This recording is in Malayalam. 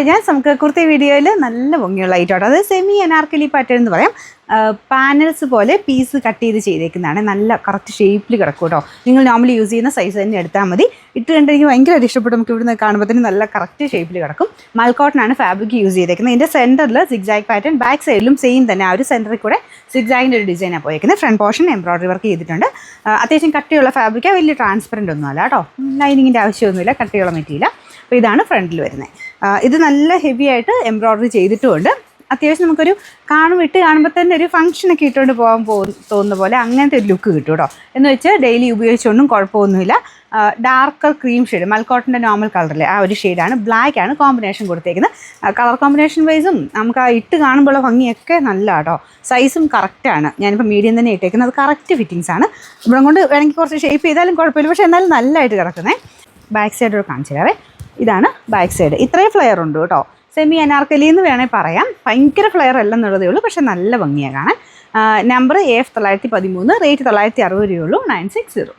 കഴിഞ്ഞാൽ നമുക്ക് കുർത്തി വീഡിയോയിൽ നല്ല ഭംഗിയുള്ള ഐറ്റമാണ്. അത് സെമി അനാർക്കലി പാറ്റേൺ എന്ന് പറയാം. പാനൽസ് പോലെ പീസ് കട്ട് ചെയ്ത് ചെയ്തേക്കുന്നതാണ്. നല്ല കറക്റ്റ് ഷേപ്പിൽ കിടക്കും കേട്ടോ. നിങ്ങൾ നോർമലി യൂസ് ചെയ്യുന്ന സൈസ് തന്നെ എടുത്താൽ മതി. ഇട്ട് കണ്ട് എനിക്ക് ഭയങ്കരമായിട്ട് ഇഷ്ടപ്പെട്ടു. നമുക്ക് ഇവിടുന്ന് കാണുമ്പോഴത്തേന് നല്ല കറക്റ്റ് ഷേപ്പിൽ കിടക്കും. മൽക്കോട്ടനാണ് ഫാബ്രിക് യൂസ് ചെയ്തേക്കുന്നത്. ഇതിൻ്റെ സെൻറ്ററിൽ സിഗ്സാഗ് പാറ്റേൺ, ബാക്ക് സൈഡിലും സെയിം തന്നെ. ആ ഒരു സെൻറ്ററിൽ കൂടെ സിഗ്സാഗിൻ്റെ ഒരു ഡിസൈനാണ് പോയേക്കുന്നത്. ഫ്രണ്ട് പോർഷൻ എംബ്രോയിഡറി വർക്ക് ചെയ്തിട്ടുണ്ട്. അത്യാവശ്യം കട്ടിയുള്ള ഫാബ്രിക്കാണ്, വലിയ ട്രാൻസ്പെറൻ്റ് ഒന്നും അല്ല കേട്ടോ. ലൈനിങ്ങിൻ്റെ ആവശ്യമൊന്നുമില്ല, കട്ടിയുള്ള മെറ്റീരിയൽ. അപ്പോൾ ഇതാണ് ഫ്രണ്ടിൽ വരുന്നത്. ഇത് നല്ല ഹെവി ആയിട്ട് എംബ്രോയിഡറി ചെയ്തിട്ടുമുണ്ട്. അത്യാവശ്യം നമുക്കൊരു കാണുമ്പോൾ തന്നെ ഒരു ഫംഗ്ഷനൊക്കെ ഇട്ടുകൊണ്ട് പോകാൻ തോന്നുന്ന പോലെ അങ്ങനത്തെ ഒരു ലുക്ക് കിട്ടും കേട്ടോ. എന്ന് വെച്ചാൽ ഡെയിലി ഉപയോഗിച്ചുകൊണ്ടും കുഴപ്പമൊന്നുമില്ല. ഡാർക്കർ ക്രീം ഷെയ്ഡ്, മൽക്കോട്ടൻ്റെ നോർമൽ കളറിലെ ആ ഒരു ഷെയ്ഡാണ്. ബ്ലാക്ക് ആണ് കോമ്പിനേഷൻ കൊടുത്തേക്കുന്നത്. കളർ കോമ്പിനേഷൻ വൈസും നമുക്ക് ആ ഇട്ട് കാണുമ്പോഴുള്ള ഭംഗിയൊക്കെ നല്ല കേട്ടോ. സൈസും കറക്റ്റാണ്. ഞാനിപ്പോൾ മീഡിയം തന്നെ ഇട്ടേക്കുന്നത്. അത് കറക്റ്റ് ഫിറ്റിങ്സ് ആണ്. ഇവിടെ കൊണ്ട് വേണമെങ്കിൽ കുറച്ച് ഷേപ്പ് ചെയ്താലും കുഴപ്പമില്ല, പക്ഷേ എന്നാലും നല്ലതായിട്ട് കിടക്കുന്നത്. ബാക്ക് സൈഡ് ഒരു കാണിച്ചു തരാവേ. ഇതാണ് ബാക്ക് സൈഡ്. ഇത്രയും ഫ്ലെയർ ഉണ്ട് കേട്ടോ. സെമി അനാർക്കലി എന്ന് വേണമെങ്കിൽ പറയാം. ഭയങ്കര ഫ്ലെയർ അല്ലെന്നുള്ളതേ ഉള്ളൂ, പക്ഷേ നല്ല ഭംഗിയാണ് കാണാൻ. നമ്പർ AF 913, റേറ്റ് 960 രൂപയുള്ളൂ. 960.